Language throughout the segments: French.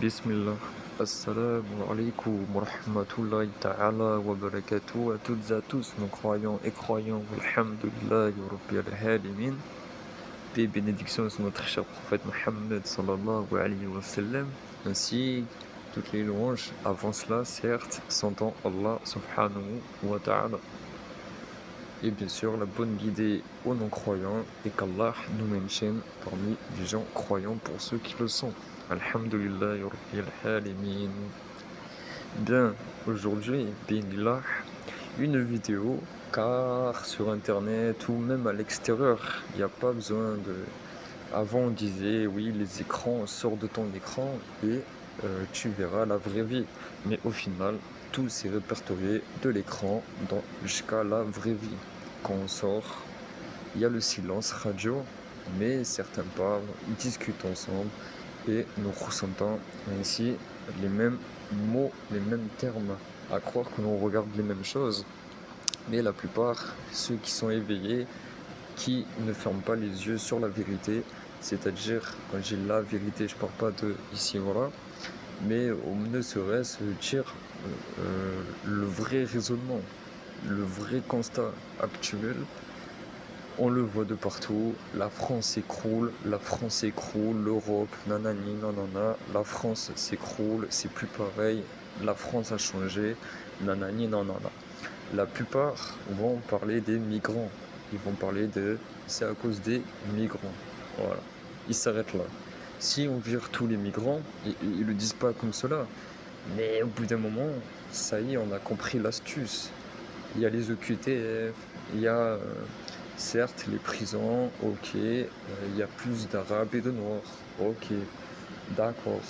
Bismillah. Assalamu alaikum wa rahmatullahi ta'ala wa barakatuh à toutes et à tous, nos croyants et croyants, alhamdulillah, rabbil alamin. Paix et bénédiction sur notre cher prophète Mohammed sallallahu alayhi wa sallam, ainsi toutes les louanges avant cela, certes, sentant Allah subhanahu wa ta'ala. Et bien sûr, la bonne guidée aux non-croyants et qu'Allah nous maintienne parmi les gens croyants pour ceux qui le sont. Alhamdulillah, rabbil alamin. Bien, aujourd'hui, binillah, une vidéo, car sur internet ou même à l'extérieur, il n'y a pas besoin de... Avant on disait, oui, les écrans, sors de ton écran et tu verras la vraie vie. Mais au final, tout s'est répertorié de l'écran jusqu'à la vraie vie. Quand on sort, il y a le silence radio, mais certains parlent, discutent ensemble et nous ressentons ainsi les mêmes mots, les mêmes termes, à croire que l'on regarde les mêmes choses. Mais la plupart, ceux qui sont éveillés, qui ne ferment pas les yeux sur la vérité, c'est-à-dire, quand j'ai la vérité, je ne parle pas de ici, voilà, mais ne serait-ce dire le vrai raisonnement, le vrai constat actuel. On le voit de partout, la France s'écroule, l'Europe, nanani, nanana, la France s'écroule, c'est plus pareil, la France a changé, nanani, nanana. La plupart vont parler des migrants, ils vont parler de c'est à cause des migrants, voilà, ils s'arrêtent là. Si on vire tous les migrants, ils le disent pas comme cela, mais au bout d'un moment, ça y est, on a compris l'astuce. Il y a les OQTF, il y a certes les prisons, ok, il y a plus d'Arabes et de Noirs, ok, d'accord,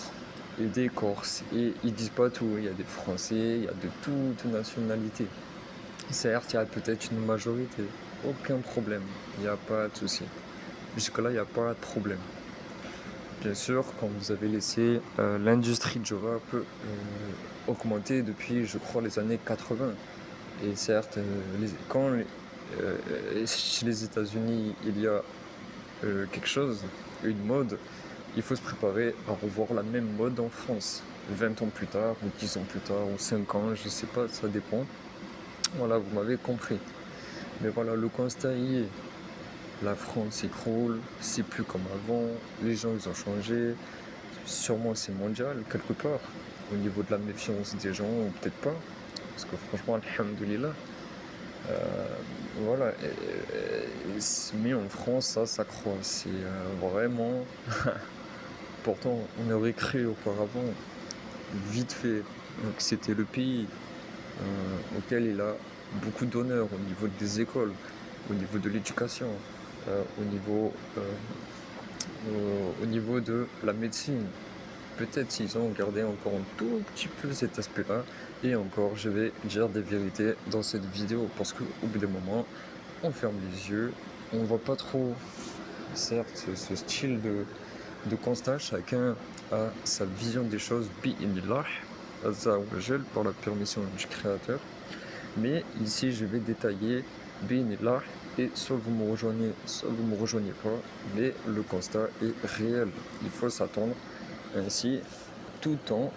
et des Corses, et ils disent pas tout, il y a des Français, il y a de toutes nationalités. Certes, il y a peut-être une majorité, aucun problème, il n'y a pas de souci. Jusque-là, il n'y a pas de problème. Bien sûr, quand vous avez laissé l'industrie du rap augmenter depuis, je crois, les années 80. Et certes, chez les États-Unis, il y a quelque chose, une mode, il faut se préparer à revoir la même mode en France. 20 ans plus tard, ou 10 ans plus tard, ou 5 ans, je sais pas, ça dépend. Voilà, vous m'avez compris. Mais voilà, le constat y est. La France s'écroule, c'est plus comme avant, les gens ils ont changé, sûrement c'est mondial quelque part, au niveau de la méfiance des gens, ou peut-être pas, parce que franchement, alhamdoulilah, voilà, mais en France ça s'accroît, c'est vraiment, pourtant on aurait cru auparavant, vite fait, que c'était le pays auquel il a beaucoup d'honneur au niveau des écoles, au niveau de l'éducation, au niveau de la médecine. Peut-être s'ils ont gardé encore un tout petit peu cet aspect-là. Et encore, je vais dire des vérités dans cette vidéo parce qu'au bout d'un moment, on ferme les yeux, on voit pas trop, certes, ce style de constat. Chacun a sa vision des choses, bi-inillah, azza wa jal, par la permission du Créateur. Mais ici, je vais détailler bi-inillah, et soit vous me rejoignez, soit vous me rejoignez pas, mais le constat est réel. Il faut s'attendre ainsi tout en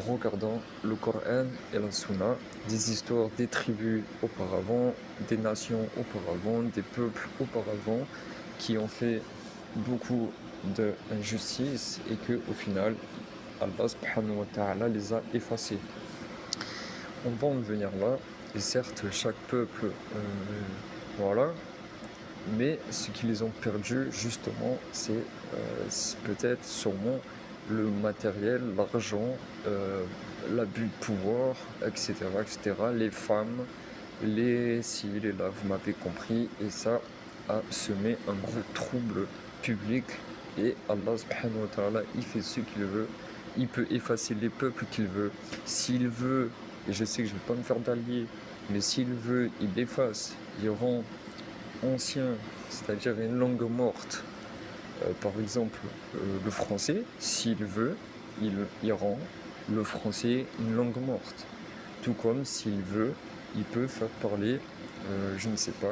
regardant le Coran et la Sunna, des histoires des tribus auparavant, des nations auparavant, des peuples auparavant qui ont fait beaucoup d'injustices et que au final Allah subhanahu wa ta'ala les a effacés. On va en venir là, et certes chaque peuple voilà, mais ce qui les ont perdus justement c'est peut-être sûrement le matériel, l'argent, l'abus de pouvoir, etc., etc., les femmes, les ci, les là, vous m'avez compris, et ça a semé un gros trouble public, et Allah subhanahu wa ta'ala, il fait ce qu'il veut, il peut effacer les peuples qu'il veut, s'il veut, et je sais que je ne vais pas me faire d'allier, mais s'il veut, il efface, il rend ancien, c'est-à-dire une langue morte, par exemple, le français, s'il veut, il rend le français une langue morte. Tout comme s'il veut, il peut faire parler, je ne sais pas,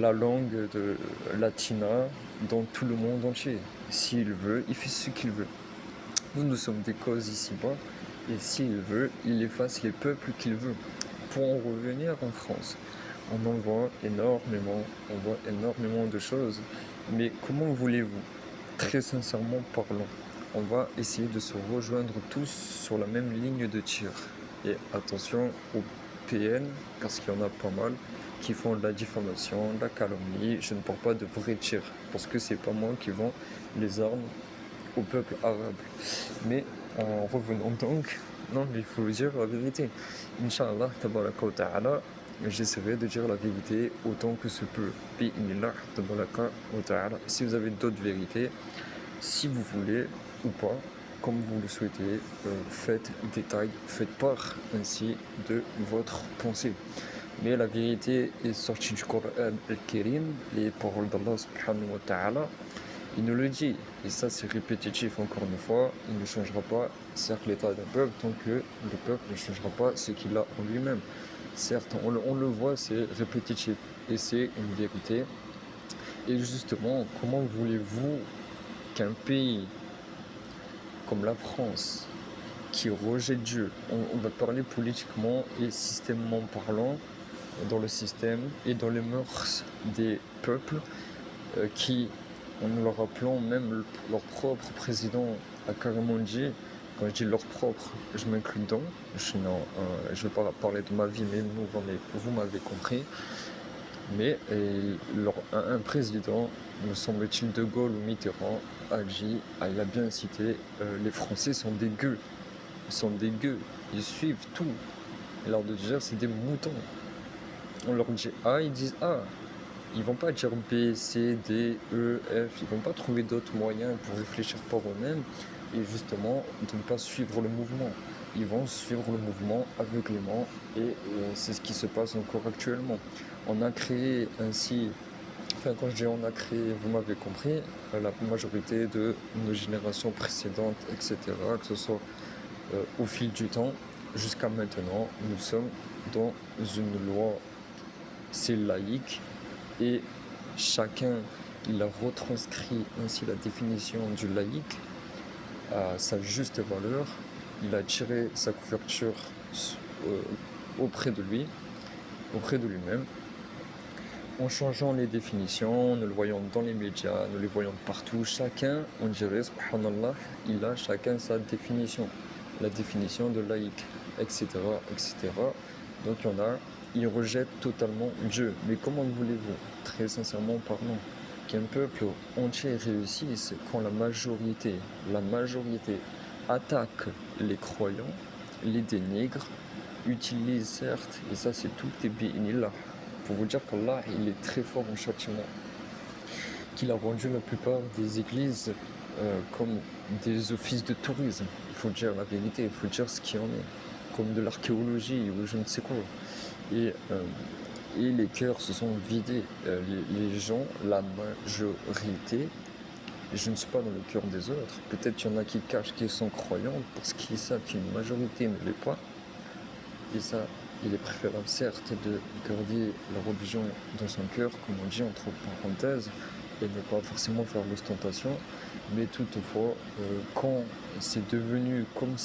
la langue de latina dans tout le monde entier. S'il veut, il fait ce qu'il veut. Nous sommes des causes ici-bas, et s'il veut, il efface les peuples qu'il veut. Pour en revenir en France, on voit énormément de choses, mais comment voulez-vous? Très sincèrement parlant, on va essayer de se rejoindre tous sur la même ligne de tir. Et attention aux PN, parce qu'il y en a pas mal, qui font de la diffamation, de la calomnie. Je ne parle pas de vrais tirs, parce que c'est pas moi qui vends les armes au peuple arabe. Mais en revenant donc, non mais il faut dire la vérité. Inch'Allah, tabaraka wa ta'ala, j'essaierai de dire la vérité autant que se peut. Bi'inillah, tabaraka wa ta'ala. Si vous avez d'autres vérités, si vous voulez ou pas, comme vous le souhaitez, faites détail, faites part ainsi de votre pensée. Mais la vérité est sortie du Coran al-Karim, les paroles d'Allah subhanahu wa ta'ala. Il nous le dit, et ça c'est répétitif encore une fois, il ne changera pas, certes, l'état d'un peuple tant que le peuple ne changera pas ce qu'il a en lui-même. Certes, on le voit, c'est répétitif, et c'est une vérité. Et justement, comment voulez-vous qu'un pays comme la France, qui rejette Dieu, on va parler politiquement et systémement parlant, dans le système et dans les mœurs des peuples, qui, en leur rappelant, même leur propre président a carrément dit, quand je dis leur propre, je m'inclus dedans, je ne vais pas parler de ma vie, mais vous m'avez compris, mais un président, me semble-t-il, De Gaulle ou Mitterrand, a dit, il a bien cité, les Français sont des gueux, ils suivent tout, et leur de dire c'est des moutons. On leur dit A, ils disent A. Ils vont pas dire B, C, D, E, F. Ils vont pas trouver d'autres moyens pour réfléchir par eux-mêmes et justement de ne pas suivre le mouvement. Ils vont suivre le mouvement aveuglément et c'est ce qui se passe encore actuellement. On a créé ainsi, enfin quand je dis on a créé, vous m'avez compris, la majorité de nos générations précédentes, etc., que ce soit au fil du temps, jusqu'à maintenant, nous sommes dans une loi, c'est laïque, et chacun, il a retranscrit ainsi la définition du laïque à sa juste valeur. Il a tiré sa couverture auprès de lui-même, en changeant les définitions, nous le voyons dans les médias, nous les voyons partout. Chacun, on dirait, subhanallah, il a chacun sa définition, la définition de laïque, etc., etc. Donc il y en a, ils rejettent totalement Dieu. Mais comment voulez-vous, très sincèrement parlant, qu'un peuple entier réussisse quand la majorité attaque les croyants, les dénigre, utilise certes, et ça c'est tout les bi'inillah, pour vous dire qu'Allah il est très fort en châtiment, qu'il a rendu la plupart des églises comme des offices de tourisme. Il faut dire la vérité, il faut dire ce qu'il y en est, comme de l'archéologie ou je ne sais quoi. Et les cœurs se sont vidés. Les gens, la majorité, je ne suis pas dans le cœur des autres, peut-être qu'il y en a qui cachent qu'ils sont croyants parce qu'ils savent qu'une majorité ne l'est pas. Et ça, il est préférable certes de garder la religion dans son cœur, comme on dit entre parenthèses, et ne pas forcément faire l'ostentation, mais toutefois, quand c'est devenu comme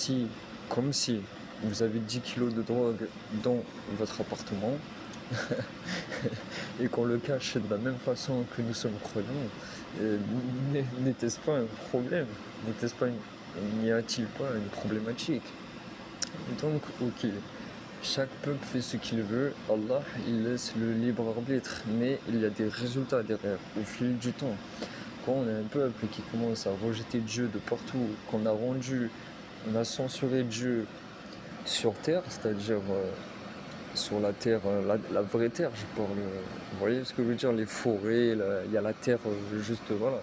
si vous avez 10 kilos de drogue dans votre appartement, et qu'on le cache de la même façon que nous sommes croyants, n'était-ce pas un problème? N'y a-t-il pas une problématique? Donc, ok. Chaque peuple fait ce qu'il veut, Allah il laisse le libre arbitre, mais il y a des résultats derrière, au fil du temps. Quand on a un peuple qui commence à rejeter Dieu de partout, on a censuré Dieu sur terre, c'est-à-dire sur la terre, la vraie terre, je parle, vous voyez ce que je veux dire, les forêts, il y a la terre, juste voilà.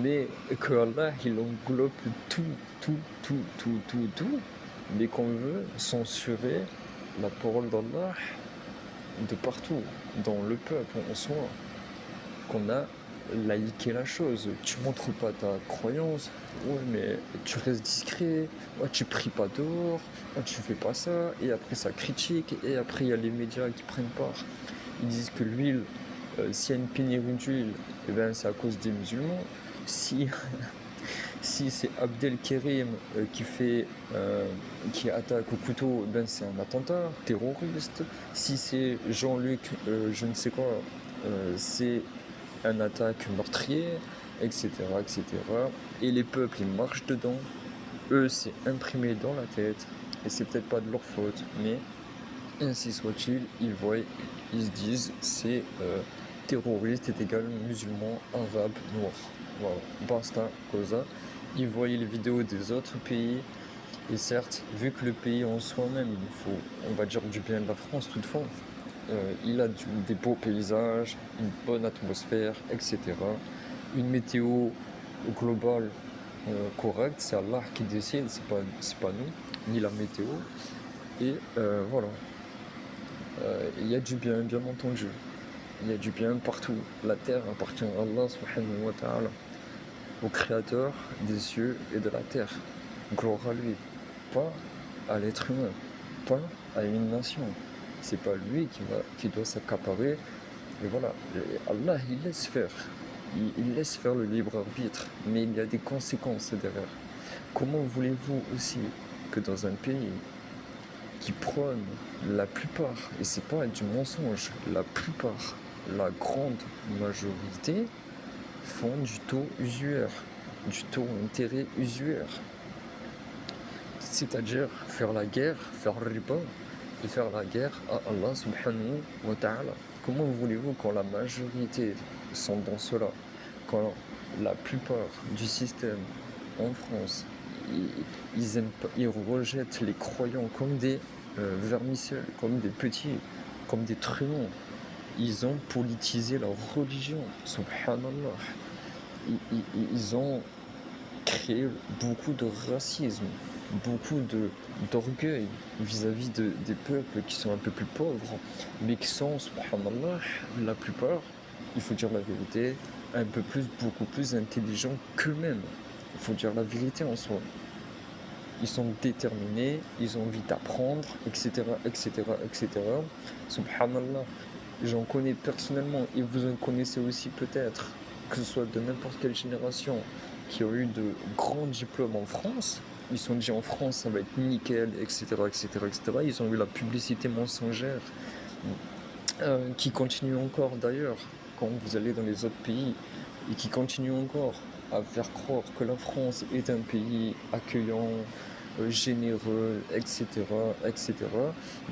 Mais que Allah il englobe tout, mais qu'on veut censurer la parole d'Allah de partout, dans le peuple en soi, qu'on a laïqué la chose. Tu montres pas ta croyance, ouais mais tu restes discret, ouais tu pries pas dehors, ouais tu fais pas ça, et après ça critique, et après il y a les médias qui prennent part. Ils disent que l'huile, s'il y a une pénurie d'huile, eh ben, c'est à cause des musulmans. si, si c'est Abdelkerim qui attaque au couteau, ben c'est un attentat terroriste. Si c'est Jean-Luc, je ne sais quoi, c'est un attaque meurtrier, etc., etc. Et les peuples, ils marchent dedans. Eux, c'est imprimé dans la tête. Et c'est peut-être pas de leur faute, mais ainsi soit-il, ils se disent, c'est terroriste est égal musulman, arabe, noir. Voilà, basta, cosa. Ils voyaient les vidéos des autres pays, et certes, vu que le pays en soi-même, il faut, on va dire, du bien de la France toutefois, il a des beaux paysages, une bonne atmosphère, etc. Une météo globale correcte, c'est Allah qui décide, c'est pas nous, ni la météo. Et voilà, il y a du bien, bien entendu. Il y a du bien partout. La terre appartient à Allah subhanahu wa ta'ala, au créateur des cieux et de la terre. Gloire à lui, pas à l'être humain, pas à une nation. C'est pas lui qui doit s'accaparer. Et voilà, et Allah il laisse faire. Il laisse faire le libre arbitre, mais il y a des conséquences derrière. Comment voulez-vous aussi que dans un pays qui prône la plupart, et c'est pas du mensonge, la plupart, la grande majorité font du taux usuaire, du taux d'intérêt usuaire. C'est-à-dire faire la guerre, faire le riba et faire la guerre à Allah subhanahu wa ta'ala. Comment voulez-vous quand la majorité sont dans cela, quand la plupart du système en France, ils rejettent les croyants comme des vermicelles, comme des petits, comme des truands. Ils ont politisé leur religion, subhanallah. Ils ont créé beaucoup de racisme, beaucoup d'orgueil vis-à-vis des peuples qui sont un peu plus pauvres, mais qui sont, subhanallah, la plupart, il faut dire la vérité, beaucoup plus intelligents qu'eux-mêmes. Il faut dire la vérité en soi. Ils sont déterminés, ils ont envie d'apprendre, etc., etc., etc. Subhanallah, j'en connais personnellement, et vous en connaissez aussi peut-être, que ce soit de n'importe quelle génération, qui ont eu de grands diplômes en France. Ils se sont dit en France ça va être nickel, etc., etc., etc. Ils ont eu la publicité mensongère, qui continue encore d'ailleurs, quand vous allez dans les autres pays, et qui continue encore à faire croire que la France est un pays accueillant, généreux, etc., etc.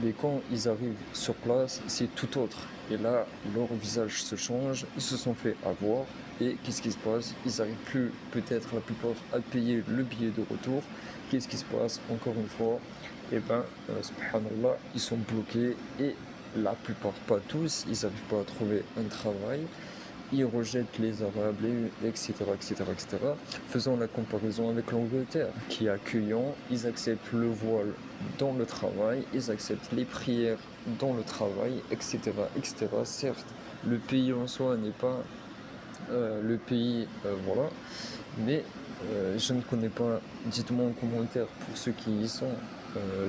Mais quand ils arrivent sur place, c'est tout autre. Et là, leur visage se change, ils se sont fait avoir. Et qu'est-ce qui se passe? Ils n'arrivent plus, peut-être la plupart, à payer le billet de retour. Qu'est-ce qui se passe? Encore une fois, et ben, subhanallah, ils sont bloqués. Et la plupart, pas tous, ils n'arrivent pas à trouver un travail. Ils rejettent les Arabes, etc., etc., etc. Faisons la comparaison avec l'Angleterre, qui est accueillant, ils acceptent le voile dans le travail, ils acceptent les prières dans le travail, etc., etc. Certes, le pays en soi n'est pas le pays, voilà, mais je ne connais pas, dites-moi en commentaire pour ceux qui y sont,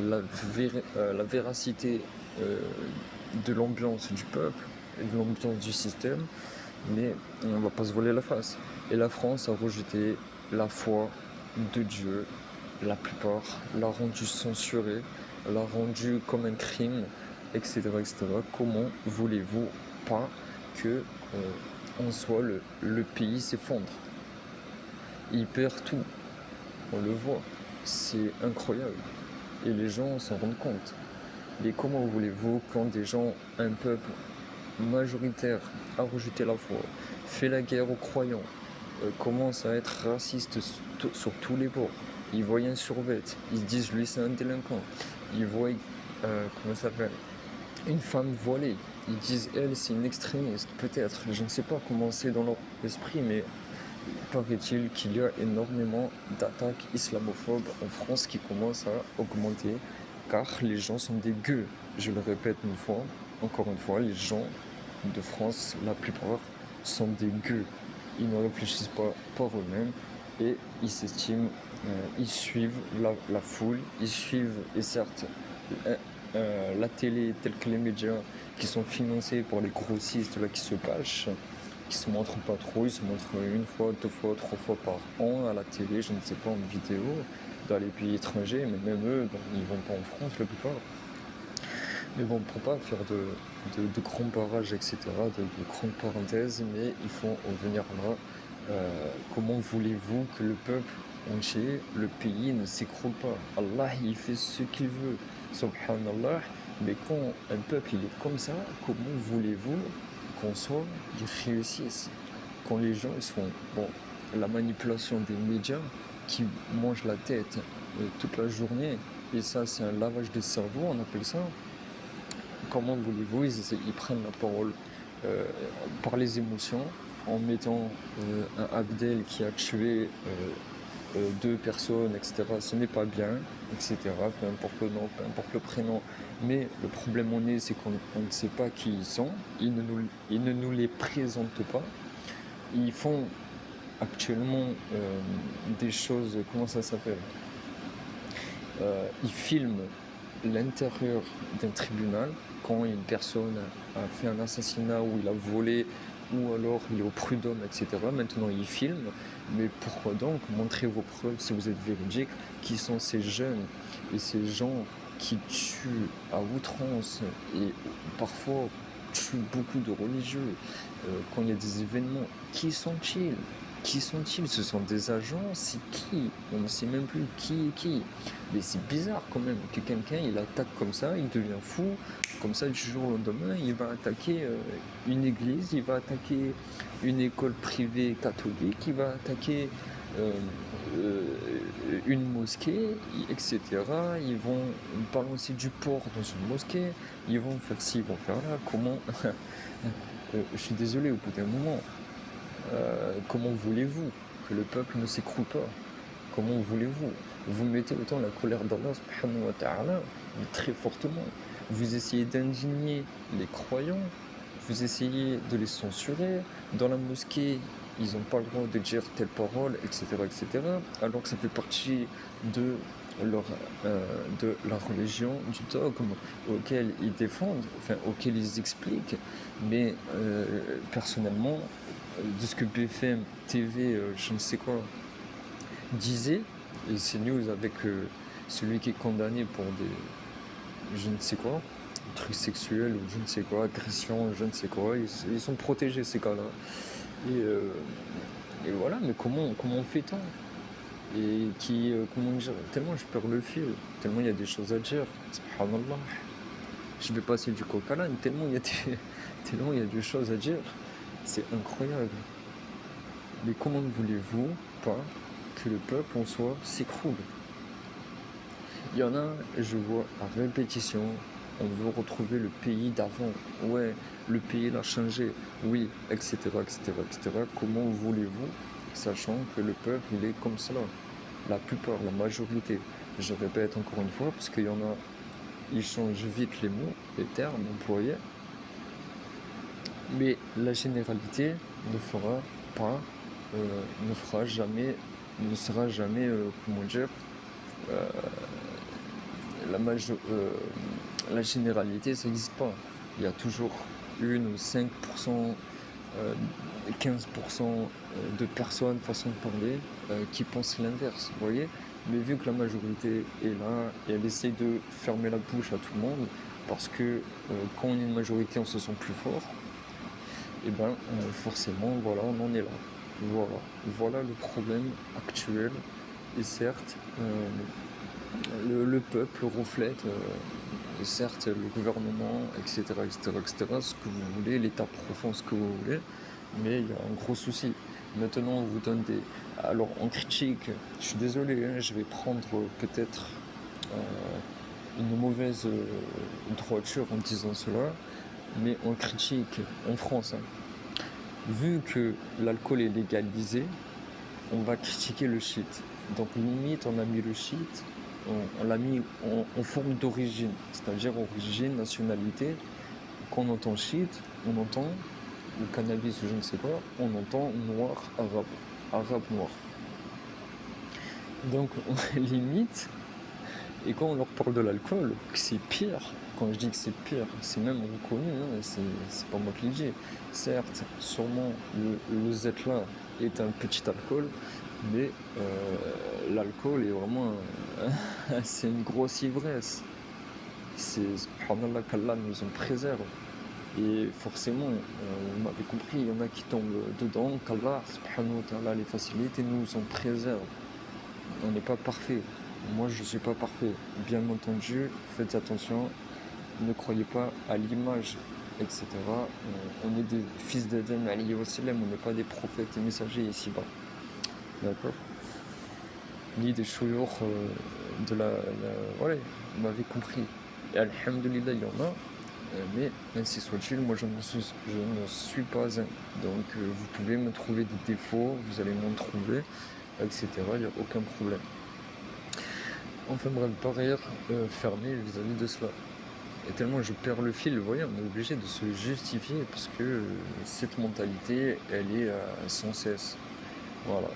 la véracité de l'ambiance du peuple et de l'ambiance du système, mais on va pas se voiler la face. Et la France a rejeté la foi de Dieu, la plupart, l'a rendu censuré, l'a rendu comme un crime, etc., etc. Comment voulez-vous pas que en soi le pays s'effondre? Il perd tout, on le voit, c'est incroyable. Et les gens s'en rendent compte. Mais comment voulez-vous quand des gens, un peuple majoritaire a rejeté la foi, fait la guerre aux croyants, commence à être raciste sur tous les bords? Ils voient un survêt, ils se disent lui c'est un délinquant. Ils voient, comment ça s'appelle, une femme voilée, ils disent elle c'est une extrémiste, peut-être, je ne sais pas comment c'est dans leur esprit, mais paraît-il qu'il y a énormément d'attaques islamophobes en France qui commencent à augmenter, car les gens sont des gueux. Je le répète une fois, encore une fois, les gens de France, la plupart, sont des gueux. Ils ne réfléchissent pas par eux-mêmes et ils s'estiment, ils suivent la foule, ils suivent, et certes, la télé telle que les médias qui sont financés par les grossistes là, qui se cachent, qui se montrent pas trop, ils se montrent une fois, deux fois, trois fois par an à la télé, je ne sais pas, en vidéo, dans les pays étrangers, mais même eux, ben, ils vont pas en France la plupart. Mais bon, pour pas faire de grands barrages, etc., de grandes parenthèses, mais il faut en venir là. Comment voulez-vous que le peuple entier, le pays ne s'écroule pas? Allah, il fait ce qu'il veut, subhanallah. Mais quand un peuple il est comme ça, comment voulez-vous qu'en soi, ils réussissent? Quand les gens ils font bon, la manipulation des médias qui mangent la tête toute la journée, et ça c'est un lavage de cerveau, on appelle ça. Comment voulez-vous, ils prennent la parole par les émotions en mettant un Abdel qui a tué deux personnes, etc. Ce n'est pas bien, etc. Peu importe le nom, peu importe le prénom. Mais le problème c'est qu'on ne sait pas qui ils sont. Ils ne nous les présentent pas. Ils font actuellement des choses, comment ça s'appelle Ils filment l'intérieur d'un tribunal quand une personne a fait un assassinat ou il a volé ou alors il est au prud'homme, etc. Maintenant, il filme. Mais pourquoi donc? Montrez vos preuves si vous êtes véridique. Qui sont ces jeunes et ces gens qui tuent à outrance et parfois tuent beaucoup de religieux quand il y a des événements? Qui sont-ils? Qui sont-ils? Ce sont des agents? C'est qui? On ne sait même plus qui est qui. Mais c'est bizarre quand même que quelqu'un il attaque comme ça, il devient fou, comme ça du jour au lendemain, il va attaquer une église, il va attaquer une école privée catholique, il va attaquer euh, euh, une mosquée, etc. Ils vont balancer du porc dans une mosquée, ils vont faire ci, ils vont faire là. Comment je suis désolé au bout d'un moment. Comment voulez-vous que le peuple ne s'écroule pas? Comment voulez-vous? Vous mettez autant la colère d'Allah subhanahu wa ta'ala, mais très fortement. Vous essayez d'indigner les croyants, vous essayez de les censurer. Dans la mosquée, ils n'ont pas le droit de dire telle parole, etc., etc., alors que ça fait partie de leur, de la religion, du dogme auquel ils défendent, enfin auquel ils expliquent. Mais personnellement, de ce que BFM TV, je ne sais quoi, disait, et CNews avec celui qui est condamné pour des, je ne sais quoi, trucs sexuels ou je ne sais quoi, agression, je ne sais quoi, ils sont protégés ces gars-là. Et, euh, et voilà, mais comment on fait tant? Et comment dire, tellement je perds le fil, tellement il y a des choses à dire, subhanallah. Je vais passer du coq à l'âne, tellement il y a tellement il y a des choses à dire, c'est incroyable. Mais comment voulez-vous pas que le peuple en soi s'écroule? Il y en a, je vois à répétition, on veut retrouver le pays d'avant. Ouais, le pays l'a changé, oui, etc., etc., etc. Comment voulez-vous, sachant que le peuple, il est comme cela? La plupart, la majorité. Je répète encore une fois, parce qu'il y en a, ils changent vite les mots, les termes employés. Mais la généralité ne fera pas, ne fera jamais, ne sera jamais, comment dire, euh, la généralité, ça n'existe pas. Il y a toujours 1 ou 5%, 15% de personnes, façon de parler, qui pensent l'inverse, vous voyez. Mais vu que la majorité est là, et elle essaie de fermer la bouche à tout le monde, parce que quand on est une majorité, on se sent plus fort, et ben forcément, voilà, on en est là. Voilà le problème actuel. Et certes, le peuple reflète, certes, le gouvernement, etc., etc., etc., ce que vous voulez, l'état profond, ce que vous voulez, mais il y a un gros souci. Maintenant, on vous donne des... Alors, on critique, je suis désolé, hein, je vais prendre peut-être une mauvaise droiture en disant cela, mais on critique en France, hein. Vu que l'alcool est légalisé, on va critiquer le shit. Donc limite, on a mis le shit, on l'a mis en forme d'origine, c'est-à-dire origine, nationalité. Quand on entend shit, on entend, ou cannabis ou je ne sais quoi, on entend noir, arabe, arabe noir. Donc on limite, et quand on leur parle de l'alcool, c'est pire, quand je dis que c'est pire, c'est même reconnu, hein, c'est pas moi qui le dis. Certes, sûrement le Zetla est un petit alcool, mais l'alcool est vraiment c'est une grosse ivresse. C'est subhanallah qu'Allah nous en préserve. Et forcément, vous m'avez compris, il y en a qui tombent dedans, qu'Allah subhanahu wa ta'ala les facilite et nous en préserve. On n'est pas parfait. Moi, je ne suis pas parfait. Bien entendu, faites attention, ne croyez pas à l'image, etc. On est des fils d'Adam, alayhi wa sallam, on n'est pas des prophètes et messagers ici-bas. D'accord? Ni des chouyours de voilà, vous m'avez compris. Et alhamdoulilah, il y en a, mais ainsi soit-il, moi je ne suis pas un. Donc vous pouvez me trouver des défauts, vous allez m'en trouver, etc. Il n'y a aucun problème. Enfin bref, barrière fermée vis-à-vis de cela. Et tellement je perds le fil, vous voyez, on est obligé de se justifier parce que cette mentalité, elle est sans cesse. Voilà.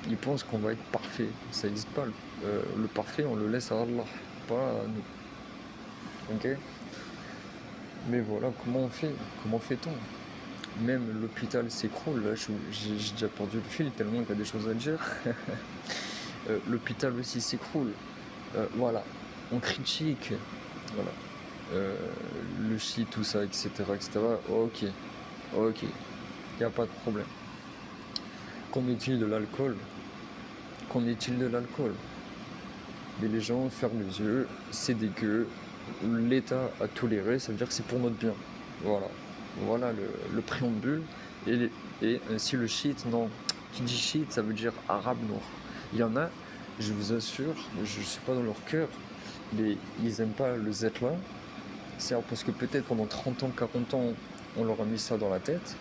Ils pensent qu'on va être parfait. Ça n'existe pas. Le parfait, on le laisse à Allah, pas à nous. Ok? Mais voilà, comment on fait? Comment fait-on? Même l'hôpital s'écroule. Là, j'ai déjà perdu le fil tellement qu'il y a des choses à dire. L'hôpital aussi s'écroule. Voilà. On critique. Voilà. Le shit, tout ça, etc. etc. Ok. Ok. Il n'y a pas de problème. Qu'en est-il de l'alcool? Qu'en est-il de l'alcool? Mais les gens ferment les yeux, c'est dégueu, l'État a toléré, ça veut dire que c'est pour notre bien. Voilà. Voilà le préambule. Et ainsi le shit, non. Tu dis shit, ça veut dire arabe noir. Il y en a, je vous assure, je ne suis pas dans leur cœur, mais ils n'aiment pas le Zetla. C'est parce que peut-être pendant 30 ans, 40 ans, on leur a mis ça dans la tête.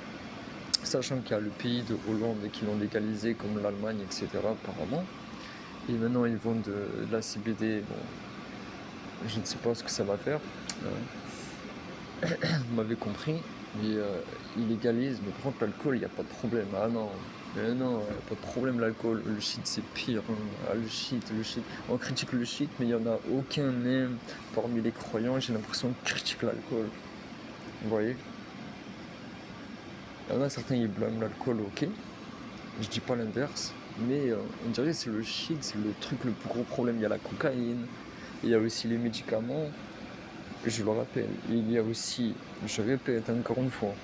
Sachant qu'il y a le pays de Hollande qui l'ont légalisé, comme l'Allemagne, etc. apparemment. Et maintenant ils vendent de la CBD. Bon, je ne sais pas ce que ça va faire. Vous m'avez compris. Mais ils légalisent. Mais par contre l'alcool, il n'y a pas de problème. Ah non. Mais non, pas de problème l'alcool. Le shit c'est pire. Hein. Ah, le shit. On critique le shit, mais il n'y en a aucun même parmi les croyants. J'ai l'impression qu'ils critiquent l'alcool. Vous voyez? Il y en a certains qui blâment l'alcool, ok. Je dis pas l'inverse, mais on dirait que c'est le shit, c'est le truc le plus gros problème. Il y a la cocaïne, il y a aussi les médicaments, je le rappelle, il y a aussi, je répète encore une fois,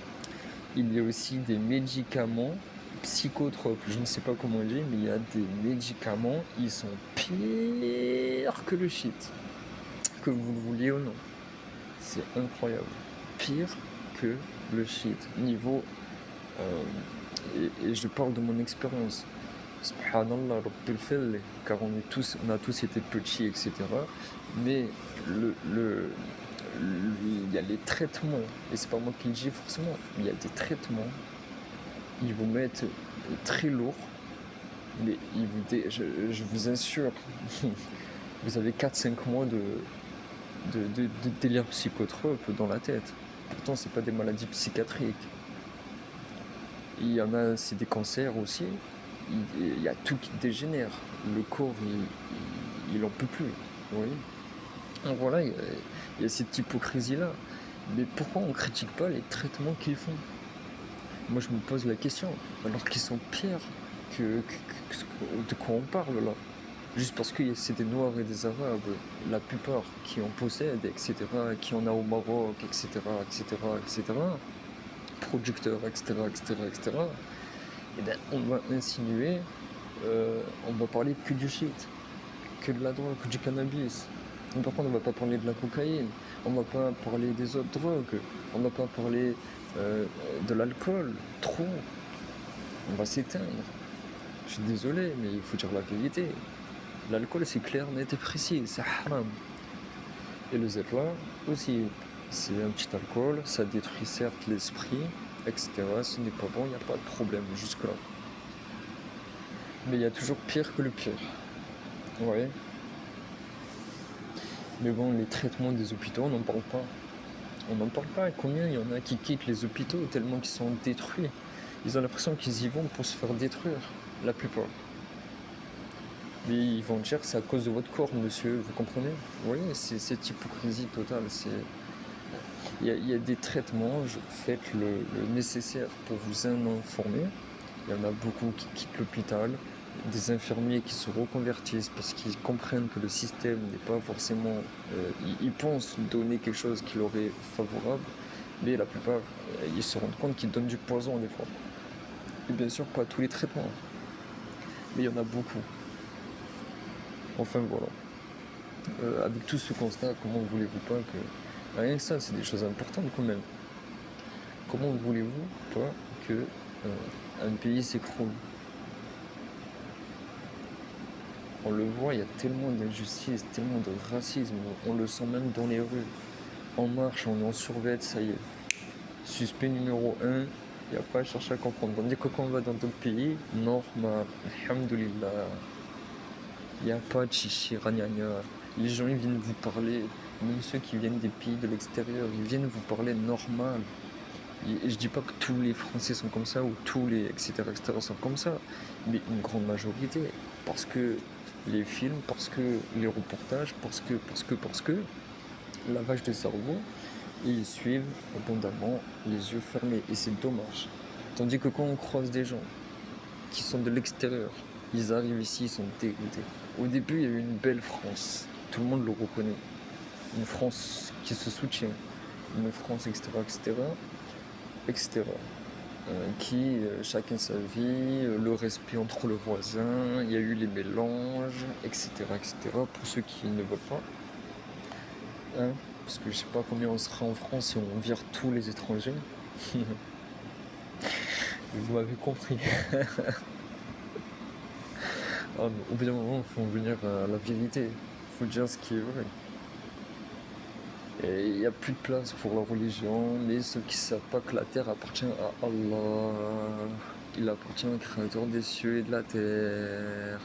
il y a aussi des médicaments psychotropes, je ne sais pas comment on dit, mais il y a des médicaments, ils sont pires que le shit, que vous le vouliez ou non. C'est incroyable, pire que le shit, niveau... et je parle de mon expérience. Subhanallah, Rabbil Fell, car on a tous été petits, etc. Mais il y a les traitements, et c'est pas moi qui le dis forcément, il y a des traitements, ils vous mettent très lourd, mais je vous assure, vous avez 4-5 mois de délire psychotrope dans la tête. Pourtant, c'est pas des maladies psychiatriques. Il y en a, c'est des cancers aussi. Il y a tout qui dégénère. Le corps, il en peut plus. Oui. Donc voilà, il y a cette hypocrisie-là. Mais pourquoi on ne critique pas les traitements qu'ils font? Moi, je me pose la question. Alors qu'ils sont pires de quoi on parle là? Juste parce que c'est des Noirs et des Arabes, la plupart qui en possèdent, etc., qui en a au Maroc, etc., etc., etc., producteurs, etc., etc., etc., et bien on va insinuer, on va parler que du shit, que de la drogue, que du cannabis. Par contre, on va pas parler de la cocaïne, on va pas parler des autres drogues, on va pas parler de l'alcool, trop. On va s'éteindre. Je suis désolé, mais il faut dire la vérité. L'alcool, c'est clair, net et précis, c'est haram. Et le Zetla aussi, c'est un petit alcool, ça détruit certes l'esprit, etc. Ce n'est pas bon, il n'y a pas de problème jusque-là. Mais il y a toujours pire que le pire. Vous voyez? Mais bon, les traitements des hôpitaux, on n'en parle pas. On n'en parle pas. Combien il y en a qui quittent les hôpitaux tellement qu'ils sont détruits? Ils ont l'impression qu'ils y vont pour se faire détruire, la plupart. Mais ils vont dire c'est à cause de votre corps, monsieur, vous comprenez? Vous voyez, c'est cette hypocrisie totale, il y a des traitements, faites le nécessaire pour vous en informer. Il y en a beaucoup qui quittent l'hôpital, des infirmiers qui se reconvertissent parce qu'ils comprennent que le système n'est pas forcément... ils pensent donner quelque chose qui leur est favorable, mais la plupart, ils se rendent compte qu'ils donnent du poison des fois. Et bien sûr, pas tous les traitements, mais il y en a beaucoup. Enfin voilà. Avec tout ce constat, comment voulez-vous pas que... Rien que ça, c'est des choses importantes quand même. Comment voulez-vous pas que un pays s'écroule? On le voit, il y a tellement d'injustice, tellement de racisme, on le sent même dans les rues. En marche, on est en survêt, ça y est. Suspect numéro 1, il n'y a pas à chercher à comprendre. Tandis que quand on va dans d'autres pays, normal, alhamdoulilah, il n'y a pas de chichi, ragnagna. Les gens ils viennent vous parler, même ceux qui viennent des pays de l'extérieur, ils viennent vous parler normal. Et je dis pas que tous les Français sont comme ça ou tous les etc., etc. sont comme ça, mais une grande majorité. Parce que les films, parce que les reportages, parce que lavage de cerveau, et ils suivent abondamment les yeux fermés. Et c'est dommage. Tandis que quand on croise des gens qui sont de l'extérieur, ils arrivent ici, ils sont dégoûtés. Au début, il y a eu une belle France. Tout le monde le reconnaît. Une France qui se soutient. Une France, etc., etc., etc. Qui, chacun sa vie, le respect entre le voisin, il y a eu les mélanges, etc., etc., pour ceux qui ne veulent pas. Hein, parce que je sais pas combien on sera en France si on vire tous les étrangers. Vous m'avez compris. Ah, mais au bout d'un moment, il faut en venir à la vérité. Il faut dire ce qui est vrai. Et il n'y a plus de place pour la religion, mais ceux qui ne savent pas que la terre appartient à Allah, il appartient au créateur des cieux et de la terre.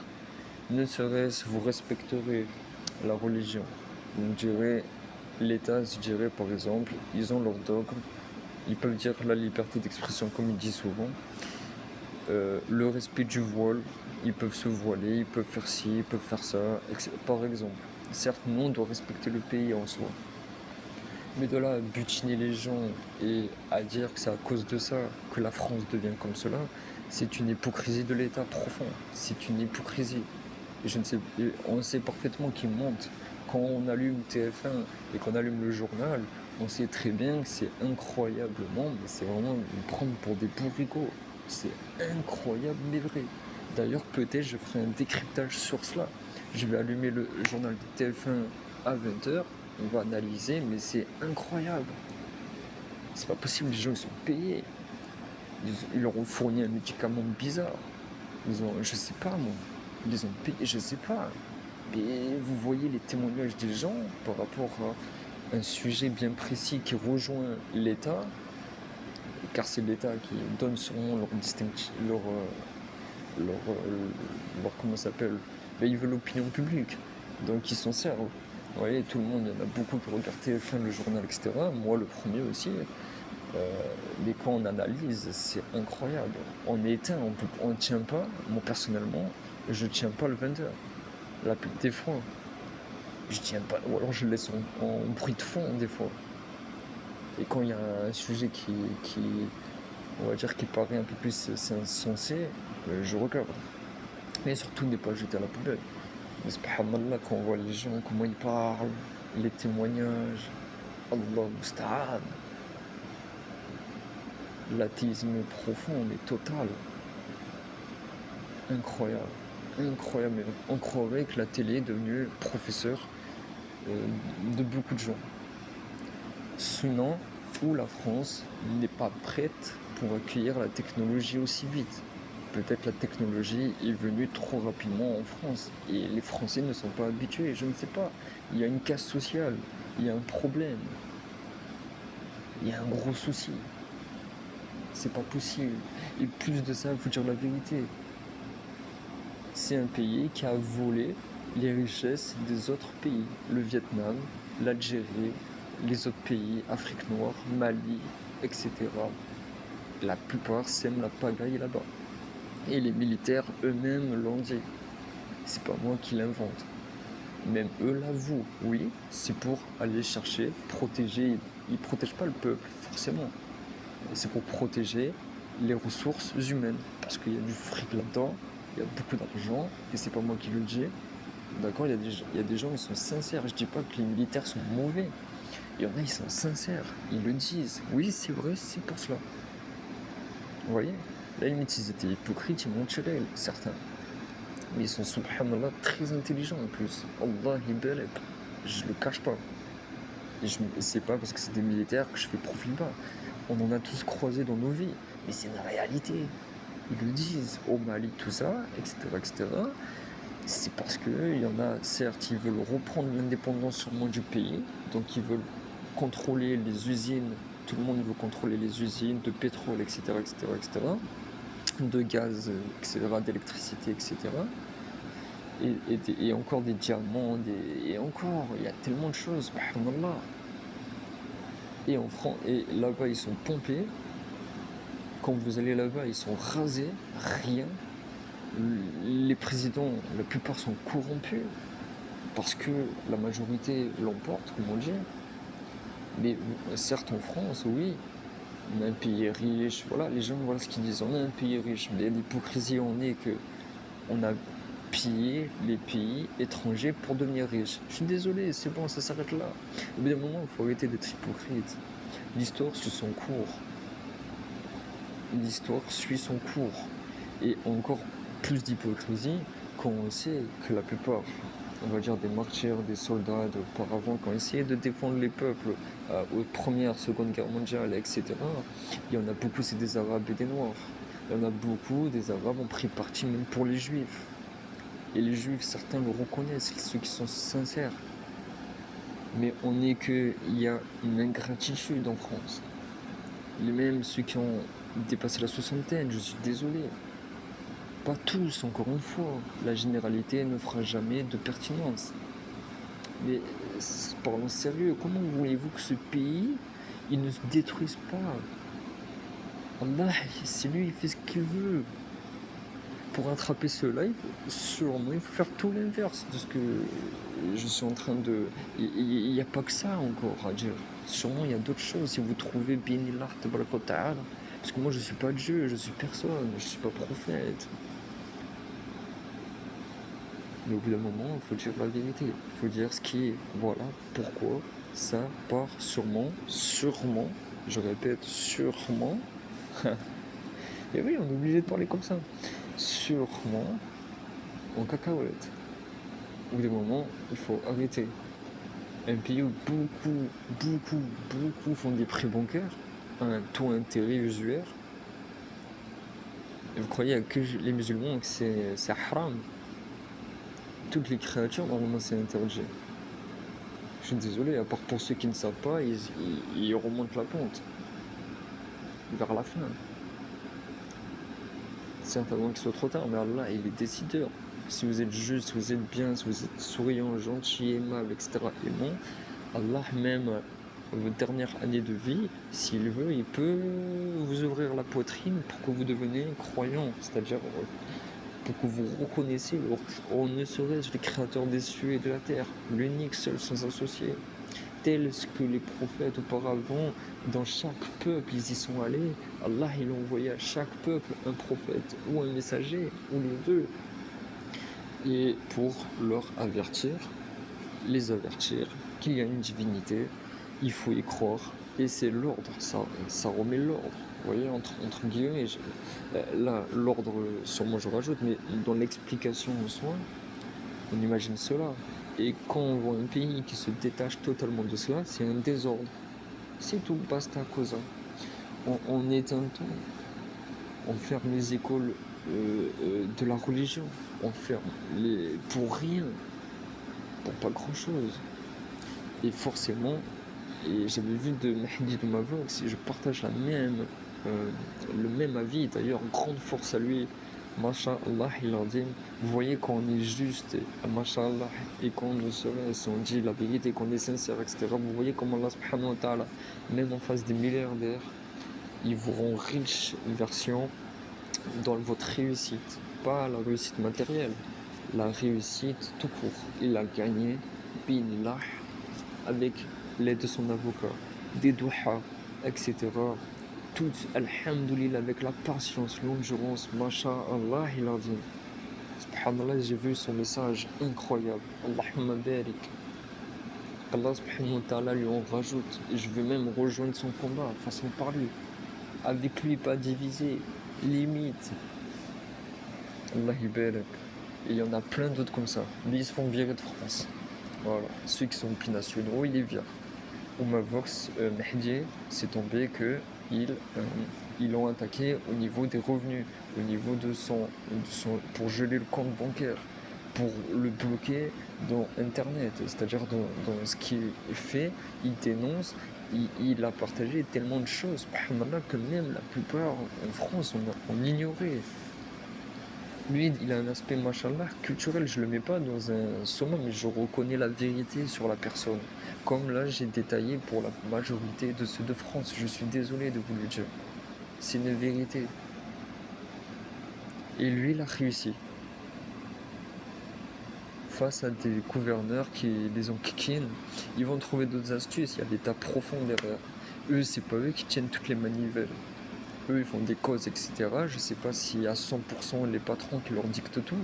Ne serait-ce, vous respecterez la religion. Vous direz, l'État se dirait par exemple, ils ont leur dogme, ils peuvent dire la liberté d'expression comme ils disent souvent, le respect du voile, ils peuvent se voiler, ils peuvent faire ci, ils peuvent faire ça, etc. Par exemple. Certes, nous on doit respecter le pays en soi. Mais de là à butiner les gens et à dire que c'est à cause de ça que la France devient comme cela, c'est une hypocrisie de l'État profond. C'est une hypocrisie. Et on sait parfaitement qu'ils mentent. Quand on allume TF1 et qu'on allume le journal, on sait très bien que c'est incroyablement, mais c'est vraiment nous prendre pour des bourricots. C'est incroyable mais vrai. D'ailleurs, peut-être je ferai un décryptage sur cela. Je vais allumer le journal de TF1 à 20h. On va analyser, mais c'est incroyable. C'est pas possible, les gens ils sont payés. Ils leur ont fourni un médicament bizarre. Je sais pas moi, ils les ont payés, je sais pas. Mais vous voyez les témoignages des gens par rapport à un sujet bien précis qui rejoint l'État, car c'est l'État qui donne sûrement leur distinction, comment ça s'appelle, mais ils veulent l'opinion publique, donc ils s'en servent. Vous voyez, tout le monde, il y en a beaucoup qui regardent TF1, le journal, etc. Moi, le premier aussi. Mais quand on analyse, c'est incroyable. On est éteint, on ne tient pas. Moi, personnellement, je ne tiens pas le 20h. La plupart des fois, je tiens pas. Ou alors je le laisse en bruit de fond, des fois. Et quand il y a un sujet on va dire, qui paraît un peu plus sensé, je regarde. Mais surtout, ne pas jeter à la poubelle. Mais subhanallah, quand on voit les gens, comment ils parlent, les témoignages, Allah musta'an, l'athéisme profond, mais total. Incroyable. Incroyable. On croirait que la télé est devenue professeur de beaucoup de gens. Sinon, où la France n'est pas prête pour accueillir la technologie aussi vite. Peut-être la technologie est venue trop rapidement en France et les Français ne sont pas habitués, je ne sais pas. Il y a une casse sociale, il y a un problème, il y a un gros souci. C'est pas possible. Et plus de ça, il faut dire la vérité. C'est un pays qui a volé les richesses des autres pays. Le Vietnam, l'Algérie, les autres pays, Afrique noire, Mali, etc. La plupart sèment la pagaille là-bas. Et les militaires eux-mêmes l'ont dit. C'est pas moi qui l'invente. Même eux l'avouent. Oui, c'est pour aller chercher, protéger ils protègent pas le peuple, forcément. C'est pour protéger les ressources humaines. Parce qu'il y a du fric là-dedans, il y a beaucoup d'argent, et c'est pas moi qui le dis. D'accord, il y a des gens, ils sont sincères. Je dis pas que les militaires sont mauvais. Il y en a, ils sont sincères. Ils le disent. Oui, c'est vrai, c'est pour cela. Vous voyez? Là, limite, ils étaient hypocrites, ils m'ont tiré, certains. Mais ils sont, subhanallah, très intelligents en plus. Allah, balak. Je le cache pas. Et c'est pas parce que c'est des militaires que je fais profil bas. On en a tous croisé dans nos vies. Mais c'est une réalité. Ils le disent. Au Mali, tout ça, etc., etc. C'est parce qu'il y en a, certes, ils veulent reprendre l'indépendance sûrement du pays. Donc ils veulent contrôler les usines. Tout le monde veut contrôler les usines de pétrole, etc., etc., etc., de gaz, etc., d'électricité, etc. Et encore des diamants, et encore, il y a tellement de choses, subhanallah. Et en France, et là-bas, ils sont pompés. Quand vous allez là-bas, ils sont rasés, rien. Les présidents, la plupart sont corrompus parce que la majorité l'emporte, comme on dit. Mais certes, en France, oui, on a un pays riche, voilà, les gens voilà ce qu'ils disent, on a un pays riche, mais l'hypocrisie en est que on a pillé les pays étrangers pour devenir riches. Je suis désolé, c'est bon, ça s'arrête là. Au bout d'un moment, il faut arrêter d'être hypocrite. L'histoire suit son cours. L'histoire suit son cours. Et encore plus d'hypocrisie quand on sait que la plupart, on va dire des martyrs, des soldats d'auparavant, qui ont essayé de défendre les peuples aux premières, seconde guerre mondiale, etc., il y en a beaucoup, c'est des Arabes et des Noirs. Il y en a beaucoup, des Arabes ont pris parti même pour les Juifs. Et les Juifs, certains le reconnaissent, ceux qui sont sincères. Mais on n'est qu'il y a une ingratitude en France. Même ceux qui ont dépassé la soixantaine, je suis désolé. Pas tous, encore une fois. La généralité ne fera jamais de pertinence. Mais parlons sérieux, comment voulez-vous que ce pays, il ne se détruise pas? Allah, c'est lui, il fait ce qu'il veut. Pour rattraper cela, sûrement, il faut faire tout l'inverse de ce que je suis en train de... Il n'y a pas que ça encore à dire. Sûrement, il y a d'autres choses. Si vous trouvez Binillah, parce que moi, je ne suis pas Dieu, je suis personne, je ne suis pas prophète. Mais au bout d'un moment, il faut dire la vérité. Il faut dire ce qui est. Voilà pourquoi ça part sûrement, je répète, sûrement. Et oui, on est obligé de parler comme ça. Sûrement en cacahuète. Au bout d'un moment, il faut arrêter. Un pays où beaucoup font des prêts bancaires à un taux d'intérêt usuaire. Et vous croyez que les musulmans que c'est haram? Toutes les créatures, normalement, c'est interdit. Je suis désolé, à part pour ceux qui ne savent pas, ils remontent la pente vers la fin. Certes, avant qu'il soit trop tard, mais Allah, il est décideur. Si vous êtes juste, si vous êtes bien, si vous êtes souriant, gentil, aimable, etc., et bon, Allah, même votre dernière année de vie, s'il veut, il peut vous ouvrir la poitrine pour que vous deveniez croyant, c'est-à-dire pour que vous reconnaissiez, on ne serait-ce le créateur des cieux et de la terre, l'unique, seul, sans associé, tel que les prophètes auparavant, dans chaque peuple, ils y sont allés. Allah, il a envoyé à chaque peuple un prophète ou un messager, ou les deux, et pour leur avertir, les avertir qu'il y a une divinité, il faut y croire, et c'est l'ordre, ça remet l'ordre. Vous voyez, entre guillemets, là, l'ordre, sûrement je rajoute, mais dans l'explication en soi, on imagine cela. Et quand on voit un pays qui se détache totalement de cela, c'est un désordre. C'est tout, basta causa. On éteint tout. On ferme les écoles de la religion. On ferme pour rien. Pour pas grand-chose. Et forcément, et j'avais vu de Mehdi de Mavlok, si je partage le même avis, d'ailleurs, grande force à lui, Masha'Allah, il a dit, vous voyez quand on est juste, Masha'Allah, et qu'on ne serait, si on dit la vérité, qu'on est sincère, etc., vous voyez comment Allah subhanahu wa ta'ala, même en face des milliardaires, ils vous rend riche version dans votre réussite, pas la réussite matérielle, la réussite tout court. Il a gagné, binillah, avec l'aide de son avocat. des duha, etc. Tout, alhamdoulilah, avec la patience, l'endurance, masha'Allah, il a dit. Subhanallah, j'ai vu son message incroyable. Allahumma barik. Allah subhanahu wa ta'ala lui en rajoute. Et je veux même rejoindre son combat, façon de parler. Avec lui, pas divisé. Limite. Allah barak. Et il y en a plein d'autres comme ça. Mais ils se font virer de France. Voilà. Ceux qui sont binationaux, ils les virent. Au Mavox, Mehdi, c'est tombé que ils l'ont attaqué au niveau des revenus, au niveau de pour geler le compte bancaire, pour le bloquer dans Internet, c'est-à-dire dans ce qui est fait, il dénonce, il a partagé tellement de choses, subhanallah, que même la plupart en France, on ignorait. Lui, il a un aspect, machallah, culturel. Je le mets pas dans un summum, mais je reconnais la vérité sur la personne. Comme là, j'ai détaillé pour la majorité de ceux de France. Je suis désolé de vous le dire. C'est une vérité. Et lui, il a réussi. Face à des gouverneurs qui les ont kikin, ils vont trouver d'autres astuces. Il y a des tas profonds derrière. Eux, c'est pas eux qui tiennent toutes les manivelles. Eux, ils font des causes, etc. Je sais pas si à 100% les patrons qui leur dictent tout.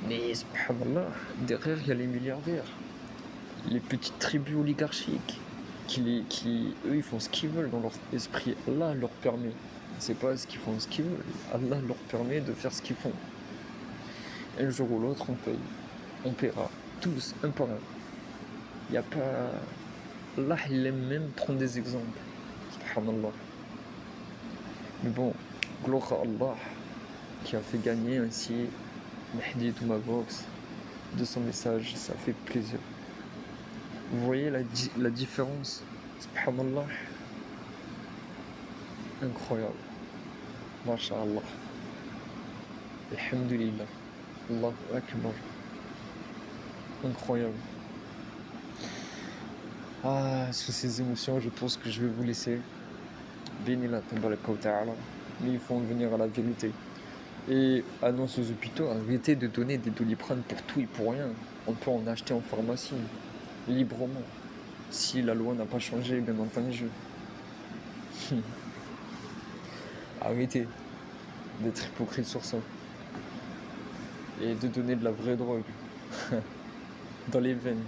Mais subhanallah, derrière il y a les milliardaires, les petites tribus oligarchiques, eux ils font ce qu'ils veulent dans leur esprit. Allah leur permet. C'est pas ce qu'ils font ce qu'ils veulent. Allah leur permet de faire ce qu'ils font. Un jour ou l'autre on paye. On paiera. Tous, un par un. Il n'y a pas. Allah il aime même prendre des exemples. Subhanallah. Mais bon, gloire à Allah qui a fait gagner ainsi Mehdi Toumavox de son message, ça fait plaisir. Vous voyez la différence, subhanallah, incroyable, masha'Allah, alhamdulillah, Allahu akbar, incroyable. Ah, sous ces émotions, je pense que je vais vous laisser. Bénillah tabaraka wa ta'ala, mais il faut en venir à la vérité. Et annonce aux hôpitaux, arrêtez de donner des Doliprane pour tout et pour rien. On peut en acheter en pharmacie, librement. Si la loi n'a pas changé, bien entendu. Arrêtez d'être hypocrite sur ça. Et de donner de la vraie drogue. Dans les veines,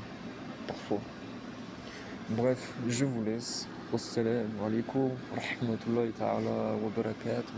parfois. Bref, je vous laisse. Wassalamu alaikum wa rahmatullahi ta'ala wa barakatuh.